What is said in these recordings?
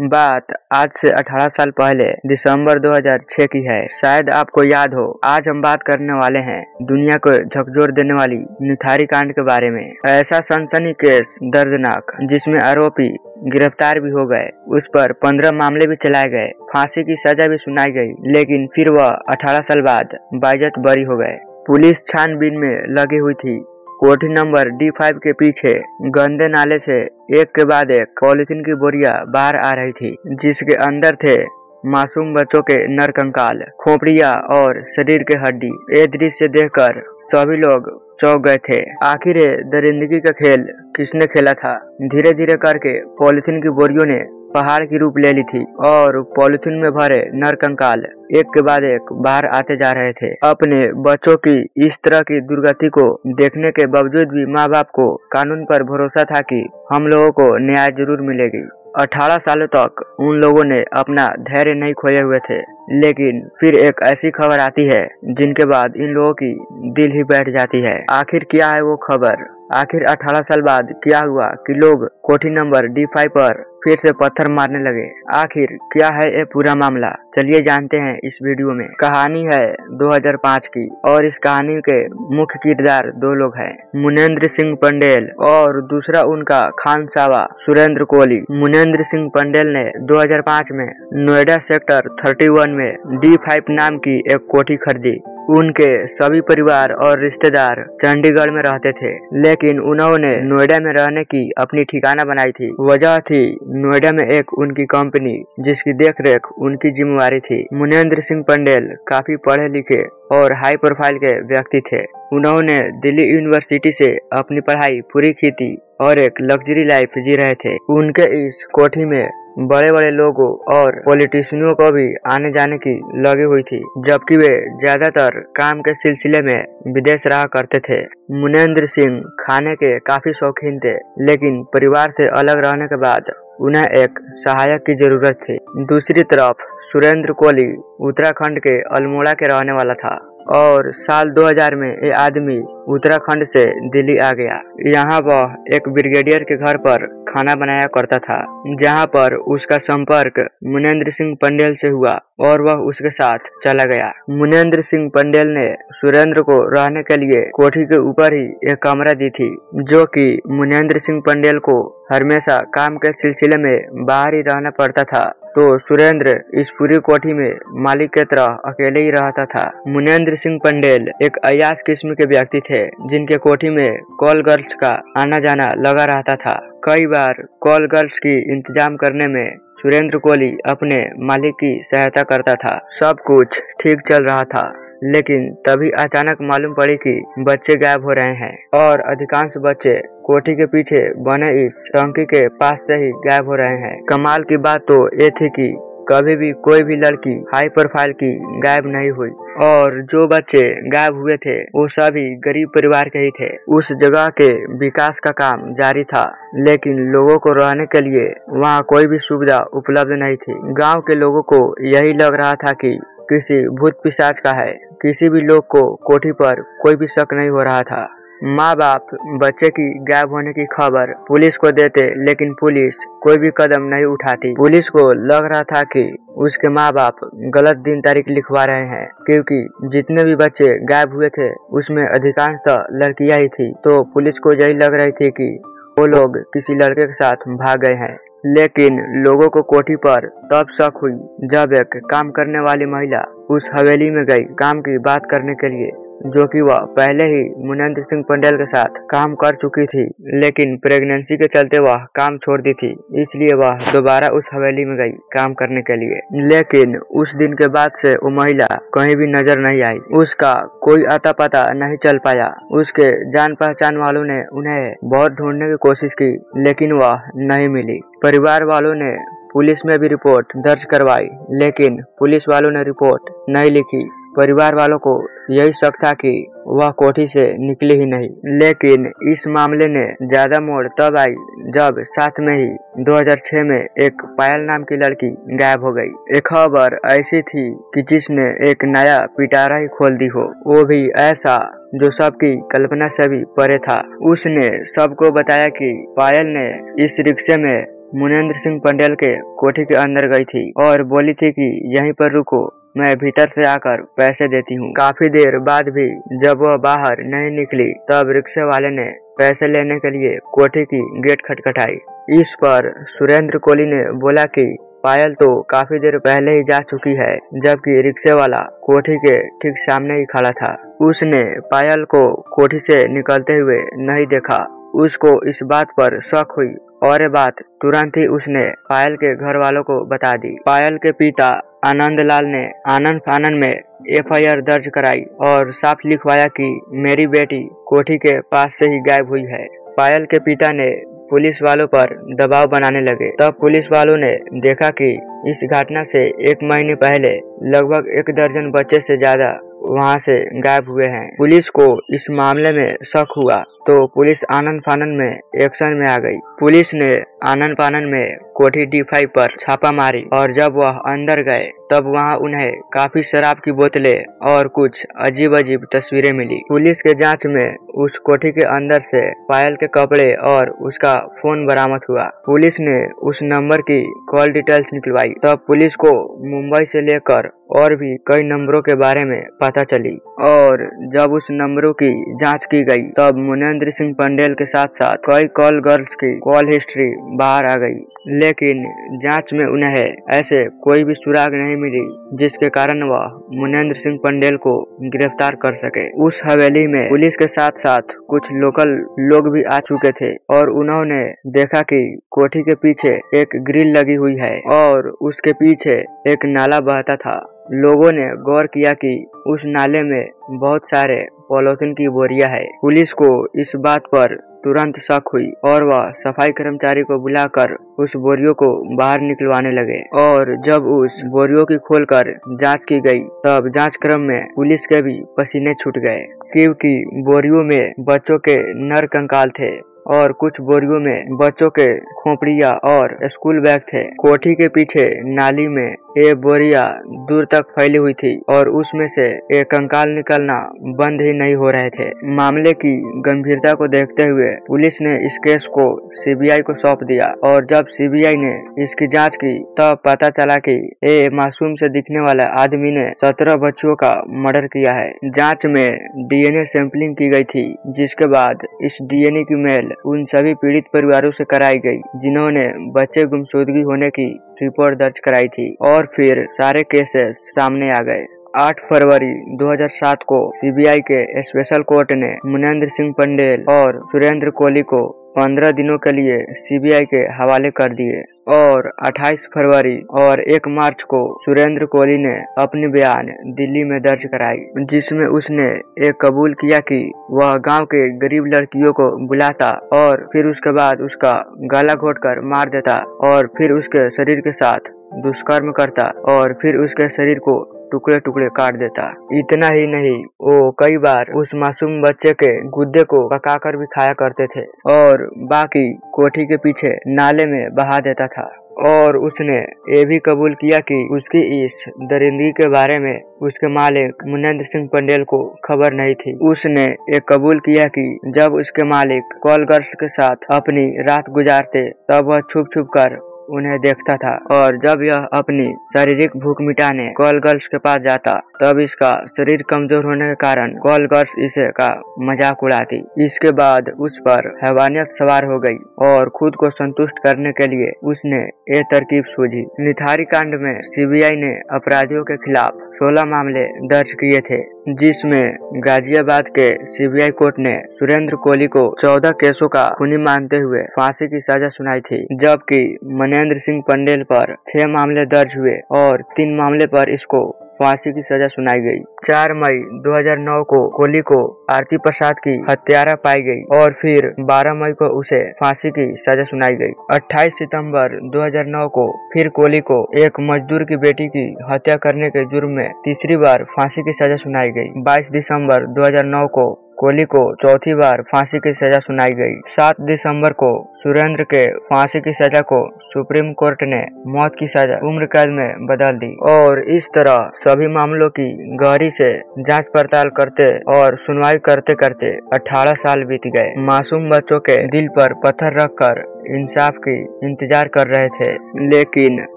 बात आज से 18 साल पहले दिसंबर 2006 की है। शायद आपको याद हो, आज हम बात करने वाले हैं दुनिया को झकझोर देने वाली निथारी कांड के बारे में। ऐसा सनसनी केस दर्दनाक जिसमें आरोपी गिरफ्तार भी हो गए, उस पर 15 मामले भी चलाए गए, फांसी की सजा भी सुनाई गई, लेकिन फिर वह 18 साल बाद बाइज्जत बरी हो गए। पुलिस छानबीन में लगी हुई थी। कोठी नंबर D5 के पीछे गंदे नाले से एक के बाद एक पॉलिथीन की बोरियां बाहर आ रही थी, जिसके अंदर थे मासूम बच्चों के नरकंकाल, खोपड़ियां और शरीर के हड्डी। ये दृश्य देखकर सभी लोग चौंक गए थे। आखिर ये दरिंदगी का खेल किसने खेला था? धीरे धीरे करके पॉलिथीन की बोरियों ने पहाड़ की रूप ले ली थी और पॉलिथीन में भरे नरकंकाल एक के बाद एक बाहर आते जा रहे थे। अपने बच्चों की इस तरह की दुर्गति को देखने के बावजूद भी माँ बाप को कानून पर भरोसा था कि हम लोगों को न्याय जरूर मिलेगी। 18 सालों तक उन लोगों ने अपना धैर्य नहीं खोए हुए थे, लेकिन फिर एक ऐसी खबर आती है जिनके बाद इन लोगों की दिल ही बैठ जाती है। आखिर क्या है वो खबर? आखिर 18 साल बाद क्या हुआ कि लोग कोठी नंबर D5 पर फिर से पत्थर मारने लगे? आखिर क्या है ये पूरा मामला? चलिए जानते हैं इस वीडियो में। कहानी है 2005 की और इस कहानी के मुख्य किरदार दो लोग हैं, मुनेंद्र सिंह पंडेल और दूसरा उनका खानसावा सुरेंद्र कोहली। मुनेंद्र सिंह पंडेल ने 2005 में नोएडा सेक्टर 31 में D5 नाम की एक कोठी खरीदी। उनके सभी परिवार और रिश्तेदार चंडीगढ़ में रहते थे, लेकिन उन्होंने नोएडा में रहने की अपनी ठिकाना बनाई थी। वजह थी नोएडा में एक उनकी कंपनी जिसकी देखरेख उनकी जिम्मेवारी थी। मुनेंद्र सिंह पंडेल काफी पढ़े लिखे और हाई प्रोफाइल के व्यक्ति थे। उन्होंने दिल्ली यूनिवर्सिटी से अपनी पढ़ाई पूरी की थी और एक लग्जरी लाइफ जी रहे थे। उनके इस कोठी में बड़े बड़े लोगों और पॉलिटिशियनों को भी आने जाने की लगी हुई थी, जबकि वे ज्यादातर काम के सिलसिले में विदेश रहा करते थे। मुनेंद्र सिंह खाने के काफी शौकीन थे, लेकिन परिवार से अलग रहने के बाद उन्हें एक सहायक की जरूरत थी। दूसरी तरफ सुरेंद्र कोहली उत्तराखंड के अल्मोड़ा के रहने वाला था और साल 2000 में ये आदमी उत्तराखंड से दिल्ली आ गया। यहाँ वह एक ब्रिगेडियर के घर पर खाना बनाया करता था, जहाँ पर उसका संपर्क मुनेंद्र सिंह पंडेल से हुआ और वह उसके साथ चला गया। मुनेंद्र सिंह पंडेल ने सुरेंद्र को रहने के लिए कोठी के ऊपर ही एक कमरा दी थी, जो कि मुनेंद्र सिंह पंडेल को हमेशा काम के सिलसिले में बाहर ही रहना पड़ता था, तो सुरेंद्र इस पूरी कोठी में मालिक की तरह अकेले ही रहता था। मुनेंद्र सिंह पंडेल एक अय्याश किस्म के व्यक्ति थे, जिनके कोठी में कॉल गर्ल्स का आना जाना लगा रहता था। कई बार कॉल गर्ल्स की इंतजाम करने में सुरेंद्र कोहली अपने मालिक की सहायता करता था। सब कुछ ठीक चल रहा था, लेकिन तभी अचानक मालूम पड़ी कि बच्चे गायब हो रहे हैं और अधिकांश बच्चे कोठी के पीछे बने इस टंकी के पास से ही गायब हो रहे हैं। कमाल की बात तो ये थी कि कभी भी कोई भी लड़की हाई प्रोफाइल की गायब नहीं हुई और जो बच्चे गायब हुए थे वो सभी गरीब परिवार के ही थे। उस जगह के विकास का काम जारी था, लेकिन लोगों को रहने के लिए वहाँ कोई भी सुविधा उपलब्ध नहीं थी। गांव के लोगों को यही लग रहा था कि किसी भूत पिशाच का है। किसी भी लोग को कोठी पर कोई भी शक नहीं हो रहा था। माँ बाप बच्चे की गायब होने की खबर पुलिस को देते, लेकिन पुलिस कोई भी कदम नहीं उठाती। पुलिस को लग रहा था कि उसके माँ बाप गलत दिन तारीख लिखवा रहे हैं, क्योंकि जितने भी बच्चे गायब हुए थे उसमें अधिकांशतः लड़कियां ही थी, तो पुलिस को यही लग रही थी कि वो लोग किसी लड़के के साथ भाग गए हैं। लेकिन लोगों को कोठी पर तब शक हुई जब एक काम करने वाली महिला उस हवेली में गई काम की बात करने के लिए, जो कि वह पहले ही मुनेंद्र सिंह पंडेल के साथ काम कर चुकी थी, लेकिन प्रेगनेंसी के चलते वह काम छोड़ दी थी, इसलिए वह दोबारा उस हवेली में गई काम करने के लिए। लेकिन उस दिन के बाद से वो महिला कहीं भी नजर नहीं आई। उसका कोई अता पता नहीं चल पाया। उसके जान पहचान वालों ने उन्हें बहुत ढूंढने की कोशिश की, लेकिन वह नहीं मिली। परिवार वालों ने पुलिस में भी रिपोर्ट दर्ज करवाई, लेकिन पुलिस वालों ने रिपोर्ट नहीं लिखी। परिवार वालों को यही शक था कि वह कोठी से निकली ही नहीं। लेकिन इस मामले ने ज्यादा मोड़ तब आई जब साथ में ही 2006 में एक पायल नाम की लड़की गायब हो गई। एक खबर ऐसी थी कि जिसने एक नया पिटारा ही खोल दी हो, वो भी ऐसा जो सबकी कल्पना से भी परे था। उसने सबको बताया कि पायल ने इस रिक्शे में मुनेंद्र सिंह पंडेल के कोठी के अंदर गई थी और बोली थी कि यहीं पर रुको, मैं भीतर से आकर पैसे देती हूँ। काफी देर बाद भी जब वह बाहर नहीं निकली तब रिक्शे वाले ने पैसे लेने के लिए कोठी की गेट खटखटाई। इस पर सुरेंद्र कोहली ने बोला कि पायल तो काफी देर पहले ही जा चुकी है, जबकि रिक्शे वाला कोठी के ठीक सामने ही खड़ा था। उसने पायल को कोठी से निकलते हुए नहीं देखा। उसको इस बात पर शक हुई और ये बात तुरंत ही उसने पायल के घर वालों को बता दी। पायल के पिता आनंद लाल ने आनन फानन में एफआईआर दर्ज कराई और साफ लिखवाया कि मेरी बेटी कोठी के पास से ही गायब हुई है। पायल के पिता ने पुलिस वालों पर दबाव बनाने लगे। तब पुलिस वालों ने देखा कि इस घटना से 1 महीने पहले लगभग 1 दर्जन बच्चे से ज्यादा वहां से गायब हुए हैं। पुलिस को इस मामले में शक हुआ तो पुलिस आनन फानन में एक्शन में आ गई। पुलिस ने आनन फानन में कोठी D5 पर छापा मारी और जब वह अंदर गए तब वहां उन्हें काफी शराब की बोतलें और कुछ अजीब अजीब तस्वीरें मिली। पुलिस के जांच में उस कोठी के अंदर से पायल के कपड़े और उसका फोन बरामद हुआ। पुलिस ने उस नंबर की कॉल डिटेल्स निकलवाई। तब पुलिस को मुंबई से लेकर और भी कई नंबरों के बारे में पता चली और जब उस नंबरों की जांच की गई तब मुनेंद्र सिंह पंडेल के साथ साथ कई कॉल गर्ल्स की कॉल हिस्ट्री बाहर आ गई, लेकिन जांच में उन्हें ऐसे कोई भी सुराग नहीं मिली जिसके कारण वह मुनेंद्र सिंह पंडेल को गिरफ्तार कर सके। उस हवेली में पुलिस के साथ साथ कुछ लोकल लोग भी आ चुके थे और उन्होंने देखा कि कोठी के पीछे एक ग्रिल लगी हुई है और उसके पीछे एक नाला बहता था। लोगों ने गौर किया कि उस नाले में बहुत सारे पॉलीथिन की बोरियां है। पुलिस को इस बात पर तुरंत शक हुई और वह सफाई कर्मचारी को बुलाकर उस बोरियों को बाहर निकलवाने लगे और जब उस बोरियों की खोलकर जांच की गई तब जांच क्रम में पुलिस के भी पसीने छूट गए, क्योंकि बोरियों में बच्चों के नर कंकाल थे और कुछ बोरियों में बच्चों के खोपड़ियां और स्कूल बैग थे। कोठी के पीछे नाली में ये बोरियां दूर तक फैली हुई थी और उसमें से एक कंकाल निकलना बंद ही नहीं हो रहे थे। मामले की गंभीरता को देखते हुए पुलिस ने इस केस को सीबीआई को सौंप दिया और जब सीबीआई ने इसकी जांच की तब पता चला कि ये मासूम से दिखने वाला आदमी ने 17 बच्चों का मर्डर किया है। जांच में डीएनए सैंपलिंग की गई थी, जिसके बाद इस डीएनए की मेल उन सभी पीड़ित परिवारों से कराई गई जिन्होंने बच्चे गुमशुदगी होने की रिपोर्ट दर्ज कराई थी और फिर सारे केसेस सामने आ गए। 8 फरवरी 2007 को सीबीआई के स्पेशल कोर्ट ने मुनेंद्र सिंह पंडेल और सुरेंद्र कोहली को 15 दिनों के लिए सीबीआई के हवाले कर दिए और 28 फरवरी और 1 मार्च को सुरेंद्र कोहली ने अपनी बयान दिल्ली में दर्ज कराई, जिसमें उसने ये कबूल किया कि वह गांव के गरीब लड़कियों को बुलाता और फिर उसके बाद उसका गला घोटकर मार देता और फिर उसके शरीर के साथ दुष्कर्म करता और फिर उसके शरीर को टुकड़े टुकड़े काट देता। इतना ही नहीं, वो कई बार उस मासूम बच्चे के गुद्दे को पकाकर भी खाया करते थे और बाकी कोठी के पीछे नाले में बहा देता था। और उसने ये भी कबूल किया कि उसकी इस दरिंदगी के बारे में उसके मालिक मुनेंद्र सिंह पंडेल को खबर नहीं थी। उसने ये कबूल किया कि जब उसके मालिक कॉल गर्ल्स के साथ अपनी रात गुजारते तब वह छुप छुप कर उन्हें देखता था और जब यह अपनी शारीरिक भूख मिटाने कॉल गर्ल्स के पास जाता तब इसका शरीर कमजोर होने के कारण कॉल गर्ल्स इसे का मजाक उड़ाती। इसके बाद उस पर हैवानियत सवार हो गई और खुद को संतुष्ट करने के लिए उसने ये तरकीब सूझी। निथारी कांड में सीबीआई ने अपराधियों के खिलाफ 16 मामले दर्ज किए थे, जिसमें गाजियाबाद के सीबीआई कोर्ट ने सुरेंद्र कोहली को 14 केसों का खूनी मानते हुए फांसी की सजा सुनाई थी, जबकि मुनेंद्र सिंह पंडेल पर 6 मामले दर्ज हुए और 3 मामले पर इसको फांसी की सजा सुनाई गई। 4 मई 2009 को कोहली को आरती प्रसाद की हत्यारा पाई गई और फिर 12 मई को उसे फांसी की सजा सुनाई गई। 28 सितंबर 2009 को फिर कोहली को एक मजदूर की बेटी की हत्या करने के जुर्म में तीसरी बार फांसी की सजा सुनाई गई। 22 दिसंबर 2009 को कोहली को चौथी बार फांसी की सजा सुनाई गई। 7 दिसंबर को सुरेंद्र के फांसी की सजा को सुप्रीम कोर्ट ने मौत की सजा उम्र कैद में बदल दी और इस तरह सभी मामलों की गहरी से जांच पड़ताल करते और सुनवाई करते करते 18 साल बीत गए। मासूम बच्चों के दिल पर पत्थर रखकर इंसाफ की इंतजार कर रहे थे, लेकिन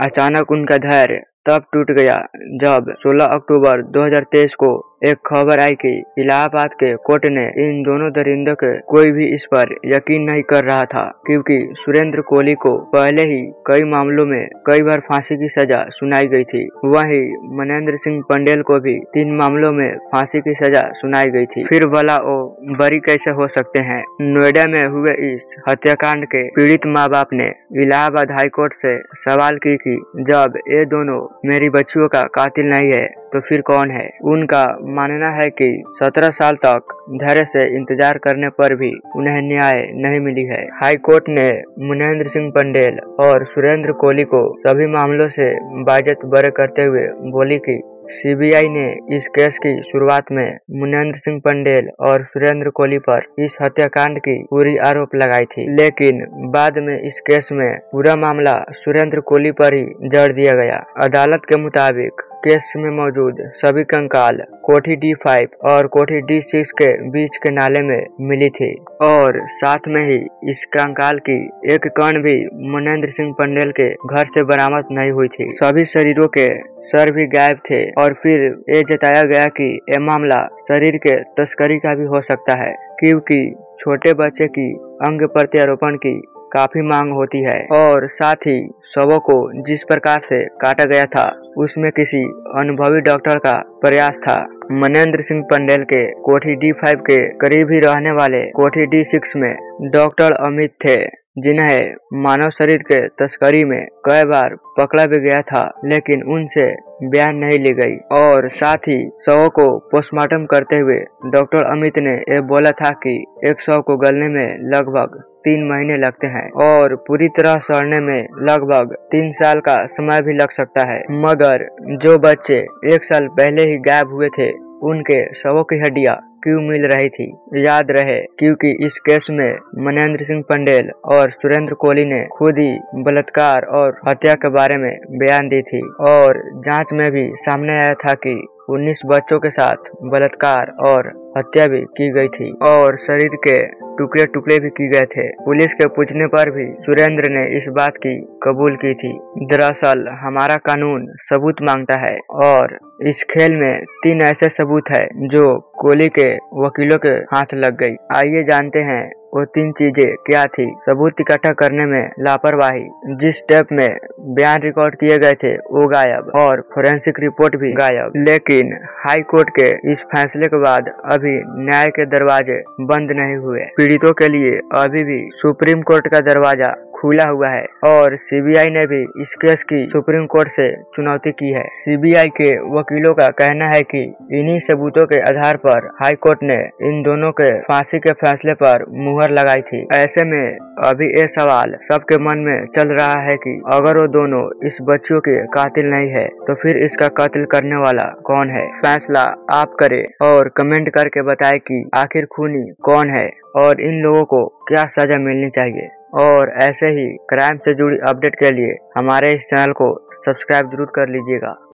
अचानक उनका धैर्य तब टूट गया जब 16 अक्टूबर 2023 को एक खबर आई कि इलाहाबाद के कोर्ट ने इन दोनों दरिंदों के कोई भी इस पर यकीन नहीं कर रहा था, क्योंकि सुरेंद्र कोहली को पहले ही कई मामलों में कई बार फांसी की सजा सुनाई गई थी। वहीं मनेंद्र सिंह पंडेल को भी 3 मामलों में फांसी की सजा सुनाई गई थी। फिर भला वो बरी कैसे हो सकते हैं? नोएडा में हुए इस हत्याकांड के पीड़ित माँ बाप ने इलाहाबाद हाईकोर्ट से सवाल की कि जब ये दोनों मेरी बच्चियों का कातिल नहीं है तो फिर कौन है? उनका मानना है कि 17 साल तक धैर्य से इंतजार करने पर भी उन्हें न्याय नहीं मिली है। हाई कोर्ट ने मनेंद्र सिंह पंडेल और सुरेंद्र कोहली को सभी मामलों से बाइज्जत बरी करते हुए बोली कि सीबीआई ने इस केस की शुरुआत में मनेंद्र सिंह पंडेल और सुरेंद्र कोहली पर इस हत्याकांड की पूरी आरोप लगाई थी, लेकिन बाद में इस केस में पूरा मामला सुरेंद्र कोहली पर ही जड़ दिया गया। अदालत के मुताबिक केस में मौजूद सभी कंकाल कोठी D5 और कोठी D6 के बीच के नाले में मिली थी और साथ में ही इस कंकाल की एक कण भी मनेंद्र सिंह पंडेल के घर से बरामद नहीं हुई थी। सभी शरीरों के सर भी गायब थे और फिर ये जताया गया कि यह मामला शरीर के तस्करी का भी हो सकता है, क्योंकि छोटे बच्चे की अंग प्रत्यारोपण की काफी मांग होती है और साथ ही शवों को जिस प्रकार से काटा गया था उसमें किसी अनुभवी डॉक्टर का प्रयास था। मनेंद्र सिंह पंडेल के कोठी D5 के करीब ही रहने वाले कोठी D6 में डॉक्टर अमित थे, जिन्हें मानव शरीर के तस्करी में कई बार पकड़ा भी गया था, लेकिन उनसे बयान नहीं ली गई। और साथ ही शवों को पोस्टमार्टम करते हुए डॉक्टर अमित ने यह बोला था कि एक शव को गलने में लगभग 3 महीने लगते हैं और पूरी तरह सड़ने में लगभग 3 साल का समय भी लग सकता है। मगर जो बच्चे 1 साल पहले ही गायब हुए थे उनके शवों की हड्डियां क्यों मिल रही थी? याद रहे, क्योंकि इस केस में मनेंद्र सिंह पंडेल और सुरेंद्र कोहली ने खुद ही बलात्कार और हत्या के बारे में बयान दी थी और जांच में भी सामने आया था कि 19 बच्चों के साथ बलात्कार और हत्या भी की गई थी और शरीर के टुकड़े टुकड़े भी किए गए थे। पुलिस के पूछने पर भी सुरेंद्र ने इस बात की कबूल की थी। दरअसल हमारा कानून सबूत मांगता है और इस खेल में 3 ऐसे सबूत है जो कोहली के वकीलों के हाथ लग गई। आइए जानते हैं वो 3 चीजें क्या थी। सबूत इकट्ठा करने में लापरवाही, जिस टेप में बयान रिकॉर्ड किए गए थे वो गायब और फोरेंसिक रिपोर्ट भी गायब। लेकिन हाई कोर्ट के इस फैसले के बाद अभी न्याय के दरवाजे बंद नहीं हुए। पीड़ितों के लिए अभी भी सुप्रीम कोर्ट का दरवाजा खुला हुआ है और सीबीआई ने भी इस केस की सुप्रीम कोर्ट से चुनौती की है। सीबीआई के वकीलों का कहना है कि इन्हीं सबूतों के आधार पर हाई कोर्ट ने इन दोनों के फांसी के फैसले पर मुहर लगाई थी। ऐसे में अभी ये सवाल सबके मन में चल रहा है कि अगर वो दोनों इस बच्चियों के कातिल नहीं है तो फिर इसका कत्ल करने वाला कौन है? फैसला आप करें और कमेंट करके बताएं कि आखिर खूनी कौन है और इन लोगों को क्या सजा मिलनी चाहिए। और ऐसे ही क्राइम से जुड़ी अपडेट के लिए हमारे इस चैनल को सब्सक्राइब जरूर कर लीजिएगा।